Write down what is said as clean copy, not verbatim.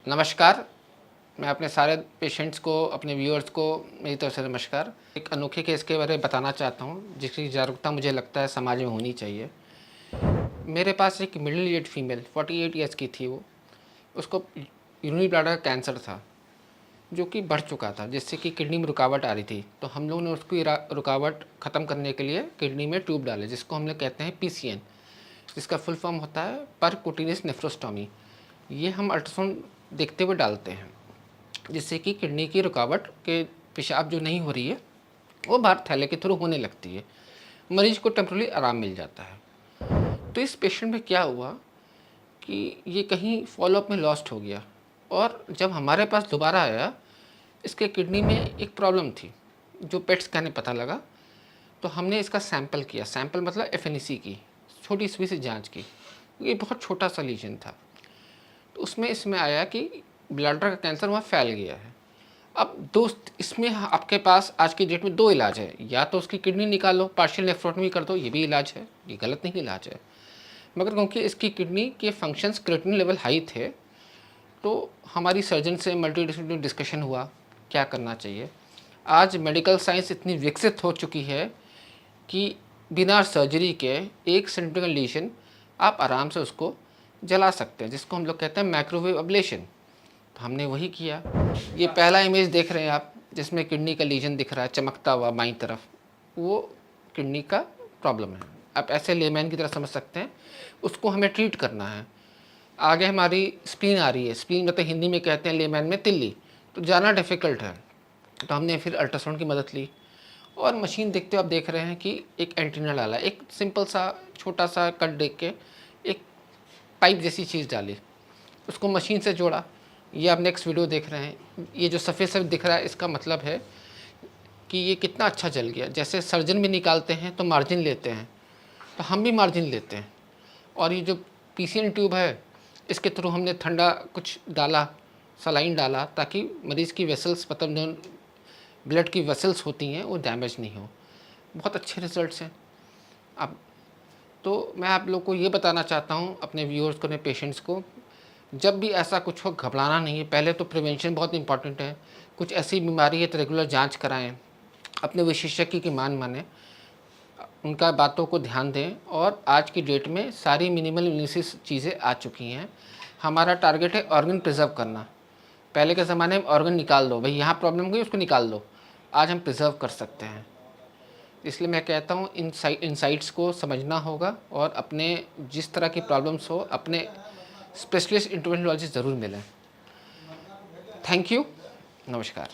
नमस्कार। मैं अपने सारे पेशेंट्स को, अपने व्यूअर्स को मेरी तरफ से नमस्कार। एक अनोखे केस के बारे में बताना चाहता हूँ जिसकी जागरूकता मुझे लगता है समाज में होनी चाहिए। मेरे पास एक मिडिल एज फीमेल 48 ईयर्स की थी। वो उसको यूरिनरी ब्लैडर कैंसर था जो कि बढ़ चुका था, जिससे कि किडनी में रुकावट आ रही थी। तो हम लोगों ने उसकी रुकावट ख़त्म करने के लिए किडनी में ट्यूब डाले, जिसको हम लोग कहते हैं PCN, जिसका फुल फॉर्म होता है परक्यूटेनियस नेफ्रोस्टोमी। ये हम अल्ट्रासाउंड देखते हुए डालते हैं, जिससे कि किडनी की रुकावट के पेशाब जो नहीं हो रही है वो बाहर थैले के थ्रू होने लगती है। मरीज को टेम्पररी आराम मिल जाता है। तो इस पेशेंट में क्या हुआ कि ये कहीं फॉलोअप में लॉस्ट हो गया, और जब हमारे पास दोबारा आया इसके किडनी में एक प्रॉब्लम थी जो पेट स्कैन में पता लगा। तो हमने इसका सैंपल किया, सैंपल मतलब FNEC की छोटी सी जांच की। ये बहुत छोटा सा लीजन था। तो उसमें इसमें आया कि ब्लैडर का कैंसर वहाँ फैल गया है। अब दोस्त, इसमें आपके पास आज की डेट में दो इलाज है, या तो उसकी किडनी निकालो, पार्शियल नेफ्रोटमी कर दो, ये भी इलाज है, ये गलत नहीं इलाज है। मगर क्योंकि इसकी किडनी के फंक्शंस क्रिएटिनिन लेवल हाई थे, तो हमारी सर्जन से मल्टीडिसिप्लिनरी डिस्कशन हुआ क्या करना चाहिए। आज मेडिकल साइंस इतनी विकसित हो चुकी है कि बिना सर्जरी के 1 सेंटीमीटर लीजन आप आराम से उसको जला सकते हैं, जिसको हम लोग कहते हैं माइक्रोवेव अब्लेशन। तो हमने वही किया। ये पहला इमेज देख रहे हैं आप, जिसमें किडनी का लीजन दिख रहा है चमकता हुआ बाईं तरफ, वो किडनी का प्रॉब्लम है। आप ऐसे लेमैन की तरह समझ सकते हैं। उसको हमें ट्रीट करना है। आगे हमारी स्प्लीन आ रही है। स्प्लीन मतलब हिंदी में कहते हैं लेमैन में तिल्ली, तो जाना डिफ़िकल्ट है। तो हमने फिर अल्ट्रासाउंड की मदद ली, और मशीन देखते हो आप देख रहे हैं कि एक एंटीना डाला, एक सिंपल सा छोटा सा कट देख के एक पाइप जैसी चीज़ डाली, उसको मशीन से जोड़ा। ये आप नेक्स्ट वीडियो देख रहे हैं। ये जो सफ़ेद सफ़ेद दिख रहा है, इसका मतलब है कि ये कितना अच्छा जल गया। जैसे सर्जन भी निकालते हैं तो मार्जिन लेते हैं, तो हम भी मार्जिन लेते हैं। और ये जो PCN ट्यूब है, इसके थ्रू हमने ठंडा कुछ डाला, सलाइन डाला, ताकि मरीज़ की वेसल्स, मतलब जो ब्लड की वेसल्स होती हैं, वो डैमेज नहीं हो। बहुत अच्छे रिजल्ट्स हैं। अब तो मैं आप लोग को ये बताना चाहता हूँ, अपने व्यूअर्स को, अपने पेशेंट्स को, जब भी ऐसा कुछ हो घबराना नहीं है। पहले तो प्रिवेंशन बहुत इंपॉर्टेंट है। कुछ ऐसी बीमारी है तो रेगुलर जांच कराएं, अपने विशेषज्ञ की मानें, उनका बातों को ध्यान दें। और आज की डेट में सारी मिनिमल इन्वेसिव चीज़ें आ चुकी हैं। हमारा टारगेट है ऑर्गन प्रिजर्व करना। पहले के ज़माने में ऑर्गन निकाल दो, भाई यहाँ प्रॉब्लम हुई उसको निकाल दो। आज हम प्रिजर्व कर सकते हैं। इसलिए मैं कहता हूँ इनसाइट्स को समझना होगा, और अपने जिस तरह की प्रॉब्लम्स हो अपने स्पेशलिस्ट इंटरवेंशनोलॉजिस्ट ज़रूर मिलें। Thank you. नमस्कार।